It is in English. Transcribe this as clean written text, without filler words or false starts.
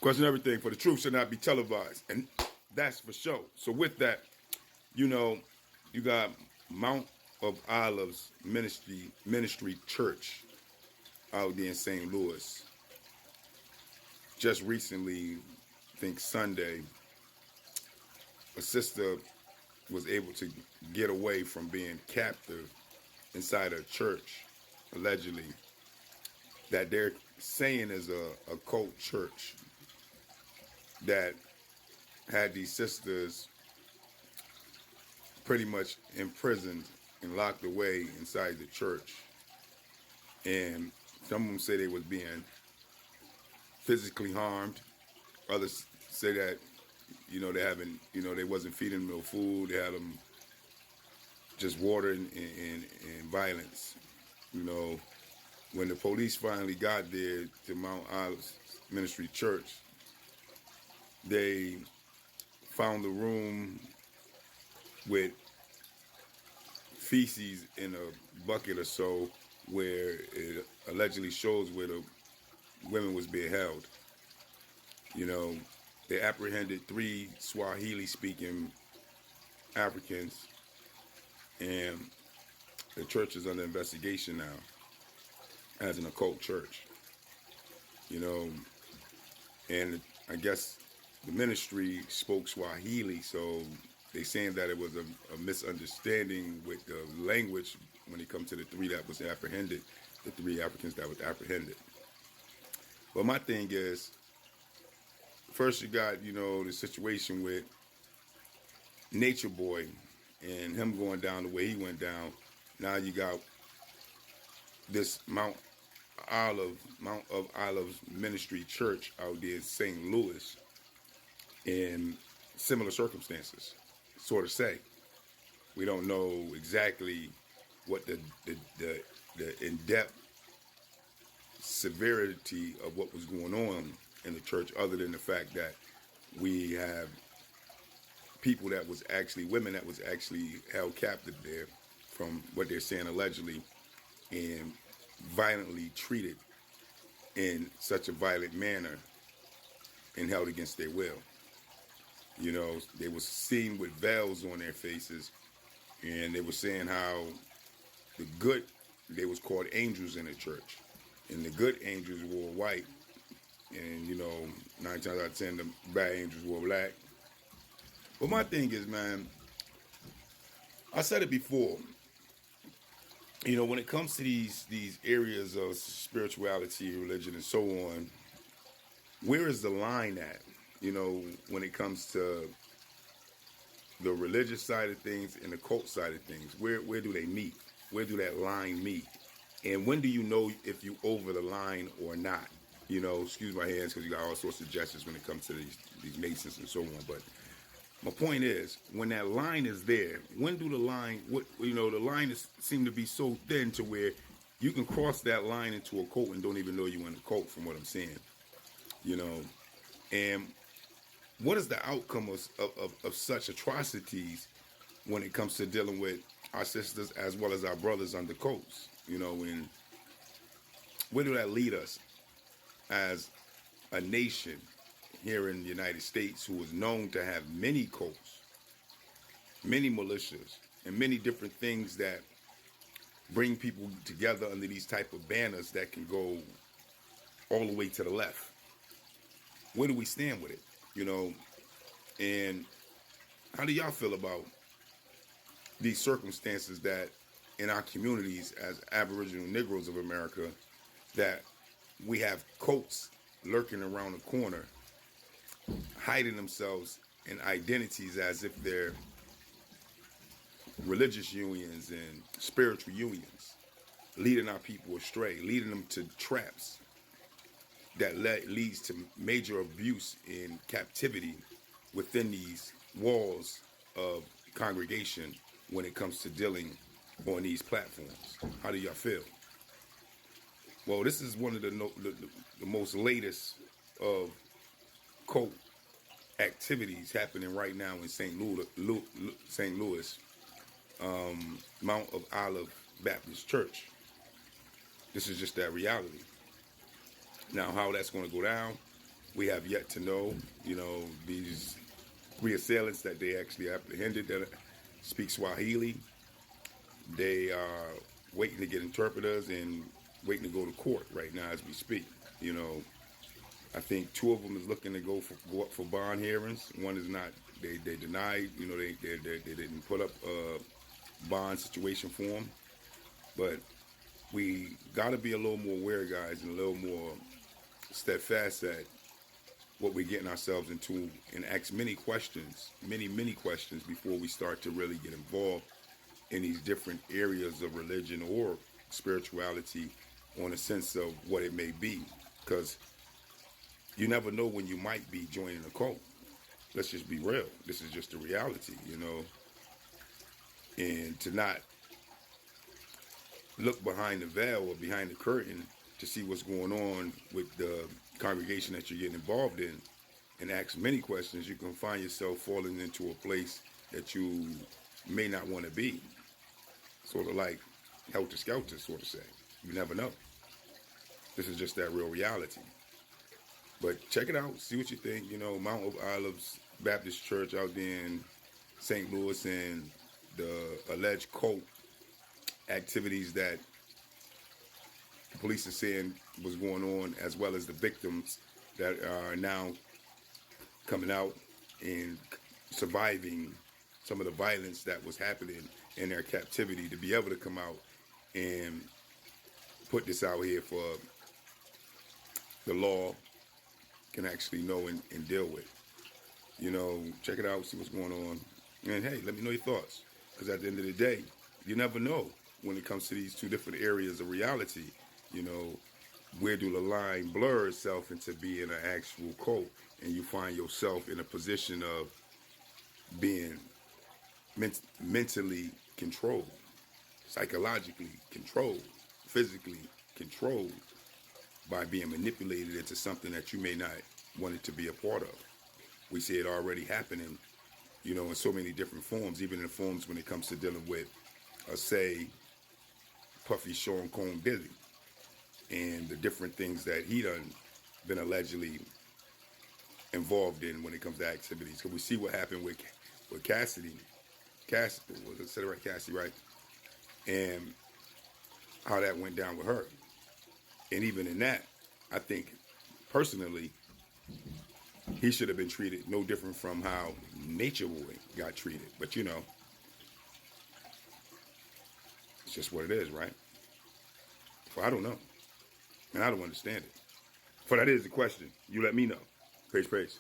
Question everything, for the truth should not be televised. And that's for sure. So with that, you know, you got Mount of Olives Ministry Church out there in St. Louis. Just recently, I think Sunday, a sister was able to get away from being captive inside a church, allegedly, that they're saying is a cult church that had these sisters pretty much imprisoned and locked away inside the church. And some of them say they was being physically harmed. Others say that, they wasn't feeding them no food. They had them just water and violence. You know, when the police finally got there to Mount Olives Ministry Church, they found the room with feces in a bucket or so, where it allegedly shows where the women was being held. You know, they apprehended 3 Swahili-speaking Africans, and the church is under investigation now as an occult church. You know, and I guess the ministry spoke Swahili, so they saying that it was a misunderstanding with the language when it comes to the 3 that was apprehended, the 3 Africans that was apprehended. But my thing is, first you got, the situation with Nature Boy and him going down the way he went down. Now you got this Mount of Olives Ministry Church out there in St. Louis in similar circumstances, sort of say. We don't know exactly what the in-depth severity of what was going on in the church, other than the fact that we have people that was actually, women that was actually held captive there, from what they're saying allegedly, and violently treated in such a violent manner and held against their will. You know, they was seen with veils on their faces, and they were saying how they was called angels in the church, and the good angels wore white, and 9 times out of 10 the bad angels wore black. But my thing is, man, I said it before. When it comes to these areas of spirituality, religion, and so on, where is the line at? When it comes to the religious side of things and the cult side of things, where do they meet? Where do that line meet? And when do you know if you over the line or not? Excuse my hands, because you got all sorts of gestures when it comes to these Masons and so on. But my point is, when that line is there, when do the line, the line seem to be so thin to where you can cross that line into a cult and don't even know you're in a cult, from what I'm saying. And what is the outcome of such atrocities when it comes to dealing with our sisters as well as our brothers under cults? And where do that lead us as a nation here in the United States, who is known to have many cults, many militias, and many different things that bring people together under these type of banners that can go all the way to the left? Where do we stand with it? And how do y'all feel about these circumstances that in our communities as Aboriginal Negroes of America, that we have cults lurking around the corner, hiding themselves in identities as if they're religious unions and spiritual unions, leading our people astray, leading them to traps that leads to major abuse and captivity within these walls of congregation when it comes to dealing on these platforms? How do y'all feel? Well, this is one of the most latest of cult activities happening right now in St. Louis, Mount of Olive Baptist Church. This is just that reality. Now, how that's going to go down, We have yet to know, these three assailants that they actually apprehended that speak Swahili. They are waiting to get interpreters and waiting to go to court right now as we speak. You know, I think two of them is looking to go up for bond hearings. One is not. They denied. They didn't put up a bond situation for them. But we got to be a little more aware, guys, and a little more steadfast at what we're getting ourselves into, and ask many questions, many questions before we start to really get involved in these different areas of religion or spirituality on a sense of what it may be. Because you never know when you might be joining a cult. Let's just be real. This is just the reality, And to not look behind the veil or behind the curtain to see what's going on with the congregation that you're getting involved in and ask many questions, you can find yourself falling into a place that you may not want to be. Sort of like helter-skelter, sort of say. You never know. This is just that real reality. But check it out. See what you think. Mount of Olives Baptist Church out there in St. Louis, and the alleged cult activities that the police are saying was going on, as well as the victims that are now coming out and surviving some of the violence that was happening in their captivity, to be able to come out and put this out here for the law can actually know and deal with. Check it out, see what's going on. And hey, let me know your thoughts. Because at the end of the day, you never know when it comes to these two different areas of reality. Where do the line blur itself into being an actual cult, and you find yourself in a position of being mentally controlled, psychologically controlled, physically controlled by being manipulated into something that you may not want it to be a part of. We see it already happening, in so many different forms, even in forms when it comes to dealing with, say, Puffy Sean Combs Billy, and the different things that he done been allegedly involved in when it comes to activities. Because we see what happened with Cassidy, was it said it right, Cassidy, right? And how that went down with her. And even in that, I think, personally, he should have been treated no different from how Nature Boy got treated. But it's just what it is, right? Well, I don't know. And I don't understand it. For that is the question. You let me know. Praise, praise.